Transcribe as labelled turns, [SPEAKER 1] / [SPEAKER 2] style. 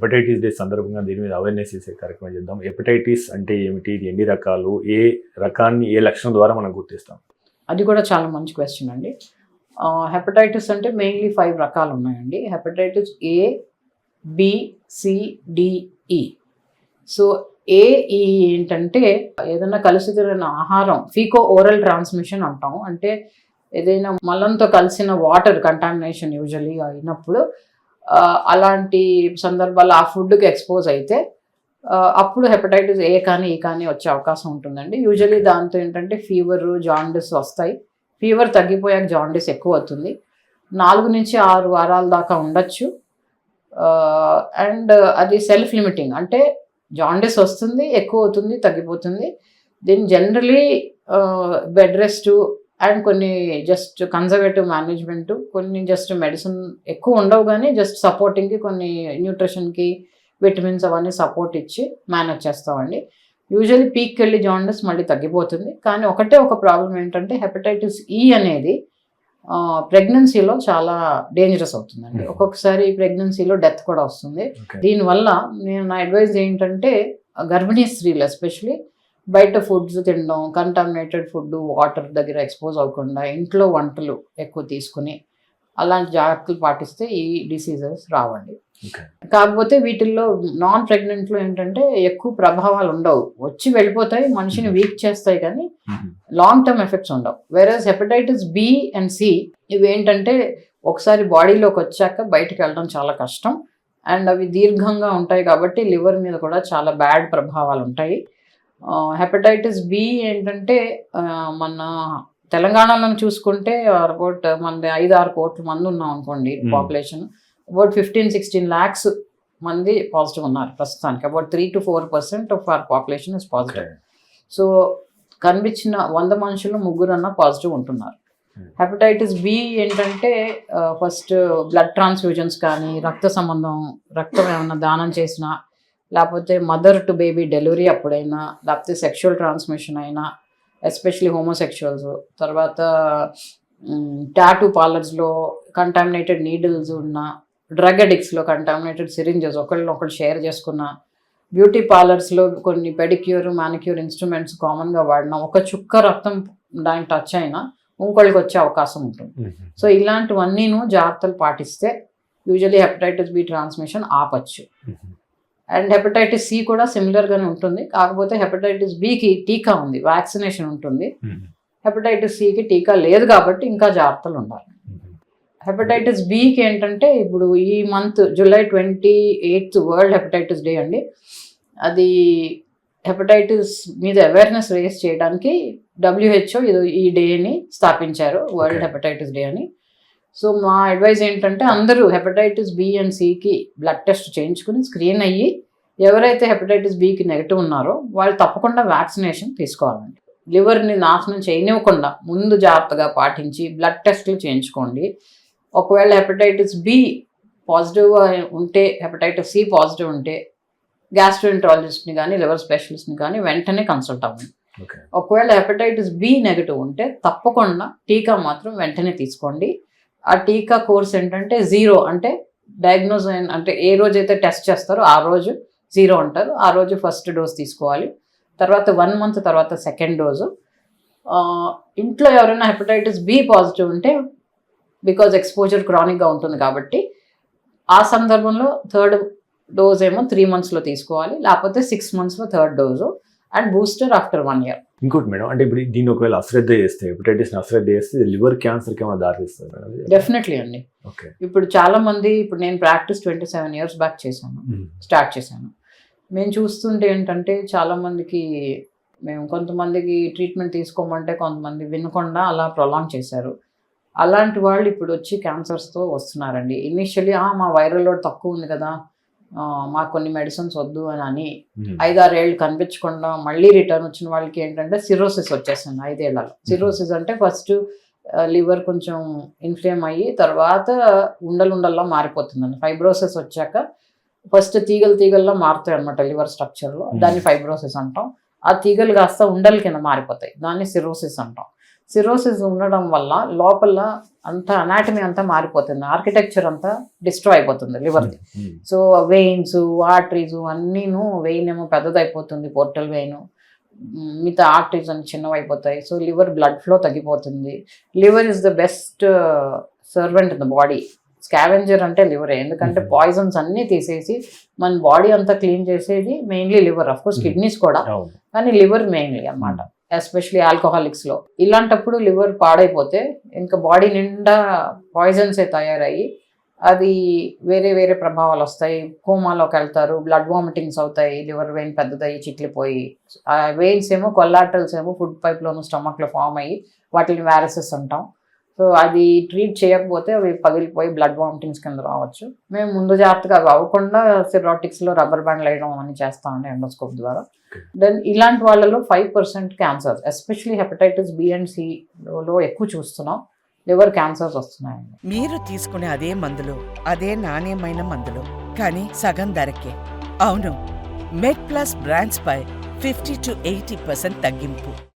[SPEAKER 1] Hepatitis day సందర్భంగా దీని మీద అవేర్నెస్ చేసే కార్యక్రమం చేద్దాం. హెపటైటిస్ అంటే ఏమిటి, ఇది ఎన్ని రకాలు, ఏ రకాన్ని ఏ లక్షణం ద్వారా మనం గుర్తిస్తాం?
[SPEAKER 2] అది కూడా చాలా మంచి క్వశ్చన్ అండి. హెపటైటిస్ అంటే మెయిన్లీ 5 రకాలు ఉన్నాయండి. Hepatitis A, B, C, D, E. So ఈ ఏంటంటే ఏదైనా కలుషితమైన ఆహారం, ఫీకో ఓరల్ ట్రాన్స్మిషన్ అంటాం. అంటే ఏదైనా మలంతో కలిసిన వాటర్ కంటామినేషన్ యూజువల్లీ అయినప్పుడు అలాంటి సందర్భాల్లో ఆ ఫుడ్కి ఎక్స్పోజ్ అయితే అప్పుడు హెపటైటిస్ ఏ కానీ ఈ కానీ వచ్చే అవకాశం ఉంటుందండి. యూజువల్లీ దాంతో ఏంటంటే ఫీవర్, జాండిస్ వస్తాయి. ఫీవర్ తగ్గిపోయాక జాండిస్ ఎక్కువ అవుతుంది. 4 నుంచి 6 వారాల దాకా ఉండొచ్చు. అండ్ అది సెల్ఫ్ లిమిటింగ్, అంటే జాండిస్ వస్తుంది, ఎక్కువ అవుతుంది, తగ్గిపోతుంది. దీని జనరలీ బెడ్ రెస్ట్ అండ్ కొన్ని జస్ట్ కన్జర్వేటివ్ మేనేజ్మెంట్, కొన్ని జస్ట్ మెడిసిన్ ఎక్కువ ఉండవు కానీ జస్ట్ సపోర్టింగ్కి కొన్ని న్యూట్రిషన్కి విటమిన్స్ అవన్నీ సపోర్ట్ ఇచ్చి మేనేజ్ చేస్తామండి. యూజువల్లీ పీక్కి వెళ్ళి జాండిస్ మళ్ళీ తగ్గిపోతుంది. కానీ ఒక ప్రాబ్లం ఏంటంటే హెపటైటిస్ ఈ అనేది ప్రెగ్నెన్సీలో చాలా డేంజరస్ అవుతుందండి. ఒక్కొక్కసారి ప్రెగ్నెన్సీలో డెత్ కూడా వస్తుంది. దీనివల్ల నా అడ్వైజ్ ఏంటంటే గర్భిణీ స్త్రీలు ఎస్పెషలీ బయట ఫుడ్స్ తినడం, కంటామినేటెడ్ ఫుడ్, వాటర్ దగ్గర ఎక్స్పోజ్ అవ్వకుండా ఇంట్లో వంటలు ఎక్కువ తీసుకుని అలాంటి జాగ్రత్తలు పాటిస్తే ఈ డిసీజెస్ రావండి. కాకపోతే వీటిల్లో నాన్ ప్రెగ్నెంట్లో ఏంటంటే ఎక్కువ ప్రభావాలు ఉండవు, వచ్చి వెళ్ళిపోతాయి, మనిషిని వీక్ చేస్తాయి, కానీ లాంగ్ టర్మ్ ఎఫెక్ట్స్ ఉండవు. Whereas hepatitis B and C ఇవి ఏంటంటే ఒకసారి బాడీలోకి వచ్చాక బయటకు వెళ్ళడం చాలా కష్టం అండ్ అవి దీర్ఘంగా ఉంటాయి కాబట్టి లివర్ మీద కూడా చాలా బ్యాడ్ ప్రభావాలు ఉంటాయి. హెపటైటిస్ బి ఏంటంటే మన తెలంగాణలో చూసుకుంటే అబౌట్ మనది 5-6 కోట్ల మంది ఉన్నాం అనుకోండి పాపులేషన్. అబౌట్ 15-16 lakhs మంది పాజిటివ్ ఉన్నారు ప్రస్తుతానికి. About 3-4% of our population is positive. So కనిపించిన 100 మనుషులు 3 పాజిటివ్ ఉంటున్నారు. హెపటైటిస్ బి ఏంటంటే ఫస్ట్ బ్లడ్ ట్రాన్స్ఫ్యూజన్స్ కానీ, రక్తం ఏమైనా దానం చేసినా, లేకపోతే మదర్ టు బేబీ డెలివరీ అప్పుడైనా, లేకపోతే సెక్షువల్ ట్రాన్స్మిషన్ అయినా, ఎస్పెషలీ హోమోసెక్షువల్స్, తర్వాత టాటూ పార్లర్స్లో కంటామినేటెడ్ నీడిల్స్ ఉన్న, డ్రగ్ అడిక్ట్స్లో కంటామినేటెడ్ సిరింజెస్ ఒకళ్ళు షేర్ చేసుకున్న, బ్యూటీ పార్లర్స్లో కొన్ని పెడిక్యూర్, మానిక్యూర్ ఇన్స్ట్రుమెంట్స్ కామన్గా వాడినా ఒక చుక్క రక్తం దానికి టచ్ అయినా ఇంకొకళ్ళకి వచ్చే అవకాశం ఉంటుంది. సో ఇలాంటివన్నీను జాగ్రత్తలు పాటిస్తే యూజువల్లీ హెపటైటిస్ బి ట్రాన్స్మిషన్ ఆపచ్చు. అండ్ హెపటైటిస్ సి కూడా సిమిలర్గానే ఉంటుంది, కాకపోతే హెపటైటిస్ బికి టీకా ఉంది, వ్యాక్సినేషన్ ఉంటుంది. హెపటైటిస్ సికి టీకా లేదు కాబట్టి ఇంకా జాగ్రత్తలు ఉండాలి. హెపటైటిస్ బికి ఏంటంటే ఇప్పుడు ఈ month July 28th world hepatitis day అండి. అది హెపటైటిస్ మీద అవేర్నెస్ రేస్ చేయడానికి WHO ఈ డేని స్థాపించారు, వరల్డ్ హెపటైటిస్ డే అని. సో మా అడ్వైజ్ ఏంటంటే అందరూ హెపటైటిస్ బి అండ్ సికి బ్లడ్ టెస్ట్ చేయించుకుని స్క్రీన్ అయ్యి ఎవరైతే హెపటైటిస్ బికి నెగిటివ్ ఉన్నారో వాళ్ళు తప్పకుండా వ్యాక్సినేషన్ తీసుకోవాలండి. లివర్ని నాశనం చేయనివ్వకుండా ముందు జాగ్రత్తగా పాటించి బ్లడ్ టెస్టులు చేయించుకోండి. ఒకవేళ హెపటైటిస్ బి పాజిటివ్ ఉంటే, హెపటైటిస్ సి పాజిటివ్ ఉంటే గ్యాస్ట్రోఎంట్రాలజిస్ట్ని కానీ లివర్ స్పెషలిస్ట్ని కానీ వెంటనే కన్సల్ట్ అవ్వండి. ఒకవేళ హెపటైటిస్ బి నెగిటివ్ ఉంటే తప్పకుండా టీకా మాత్రం వెంటనే తీసుకోండి. ఆ టీకా కోర్స్ ఏంటంటే 0 అంటే డయాగ్నోజ్ అంటే ఏ రోజైతే టెస్ట్ చేస్తారో ఆ రోజు 0 అంటారు, ఆ రోజు ఫస్ట్ డోస్ తీసుకోవాలి. తర్వాత 1 month తర్వాత సెకండ్ డోసు. ఇంట్లో ఎవరైనా హెపటైటిస్ బి పాజిటివ్ ఉంటే బికాజ్ ఎక్స్పోజర్ క్రానిక్గా ఉంటుంది కాబట్టి ఆ సందర్భంలో థర్డ్ డోస్ ఏమో 3 monthsలో తీసుకోవాలి, లేకపోతే 6 monthsలో third dose and booster after 1 year.
[SPEAKER 1] ఇంకోటి మేడం, అంటే ఇప్పుడు దీన్ని ఒకవేళ అశ్రద్ధ చేస్తే, హెపటైటిస్ని అశ్రద్ధ చేస్తే లివర్ క్యాన్సర్కి ఏమైనా దారితీస్తుంది మేడం?
[SPEAKER 2] డెఫినెట్లీ అండి. ఇప్పుడు చాలా మంది, ఇప్పుడు నేను ప్రాక్టీస్ 27 years బ్యాక్ స్టార్ట్ చేశాను. మేము చూస్తుంటే ఏంటంటే చాలామందికి మేము కొంతమందికి ట్రీట్మెంట్ తీసుకోమంటే కొంతమంది వినకుండా అలా ప్రొలాంగ్ చేశారు. అలాంటి వాళ్ళు ఇప్పుడు వచ్చి క్యాన్సర్స్తో వస్తున్నారండి. ఇనిషియలీ మా వైరల్ లోడ్ తక్కువ ఉంది కదా, మాకు కొన్ని మెడిసిన్స్ వద్దు అని 5-6 ఏళ్ళు కనిపించకుండా మళ్ళీ రిటర్న్ వచ్చిన వాళ్ళకి ఏంటంటే సిరోసిస్ వచ్చేసింది 5 ఏళ్లలో. సిరోసిస్ అంటే ఫస్ట్ లివర్ కొంచెం ఇన్ఫ్లేమ్ అయ్యి తర్వాత ఉండల్లా మారిపోతుందండి. ఫైబ్రోసిస్ వచ్చాక ఫస్ట్ తీగల్లో మారుతాయి అనమాట లివర్ స్ట్రక్చర్లో, దాన్ని ఫైబ్రోసిస్ అంటాం. ఆ తీగలు కాస్త ఉండల కింద మారిపోతాయి, దాన్ని సిరోసిస్ అంటాం. సిరోసిస్ ఉండడం వల్ల లోపల అంతా అనాటమీ అంతా మారిపోతుంది, ఆర్కిటెక్చర్ అంతా డిస్ట్రాయ్ అయిపోతుంది లివర్ది. సో వెయిన్స్, ఆర్టరీస్ అన్నీను, వెయిన్ ఏమో పెద్దదైపోతుంది, పోర్టల్ వెయిన్, మిగతా ఆర్టరీస్ అన్ని చిన్నవైపోతాయి. సో లివర్ బ్లడ్ ఫ్లో తగ్గిపోతుంది. Liver is the best servant in the body. Scavenger అంటే లివరే, ఎందుకంటే పాయిజన్స్ అన్నీ తీసేసి మన బాడీ అంతా క్లీన్ చేసేది mainly liver. Of course kidneys కూడా, కానీ లివర్ మెయిన్లీ అన్నమాట, ఎస్పెషలీ ఆల్కహాలిక్స్లో. ఇలాంటప్పుడు లివర్ పాడైపోతే ఇంకా బాడీ నిండా పాయిజన్సే తయారయ్యి అది వేరే వేరే ప్రభావాలు వస్తాయి. కోమాలోకి వెళ్తారు, బ్లడ్ వామిటింగ్స్ అవుతాయి, లివర్ వెయిన్ పెద్దదయ్యి చిట్లిపోయి, ఆ వెయిన్స్ ఏమో కొల్లాటరల్స్ ఏమో ఫుడ్ పైప్లోను స్టమక్లో ఫామ్ అయ్యి వాటిని వ్యారసెస్ అంటాం. సో అది ట్రీట్ చేయకపోతే అవి పగిలిపోయి బ్లడ్ వామిటింగ్స్ కింద రావచ్చు. మేము ముందు జాగ్రత్తగా అవి అవ్వకుండా సిరాటిక్స్లో రబ్బర్ బ్యాండ్ వేయడం అని చేస్తామండి ఎండోస్కోప్ ద్వారా. దెన్ ఇలాంటి వాళ్ళలో 5% cancer, especially hepatitis B and సిలో ఎక్కువ చూస్తున్నాం, లివర్ క్యాన్సర్స్ వస్తున్నాయండి.
[SPEAKER 3] మీరు తీసుకునే అదే మందులు, అదే నాణ్యమైన మందులు, కానీ సగం ధరకే. అవును, మెడ్ ప్లస్ బ్రాండ్స్ పై 50 to 80% తగ్గింపు.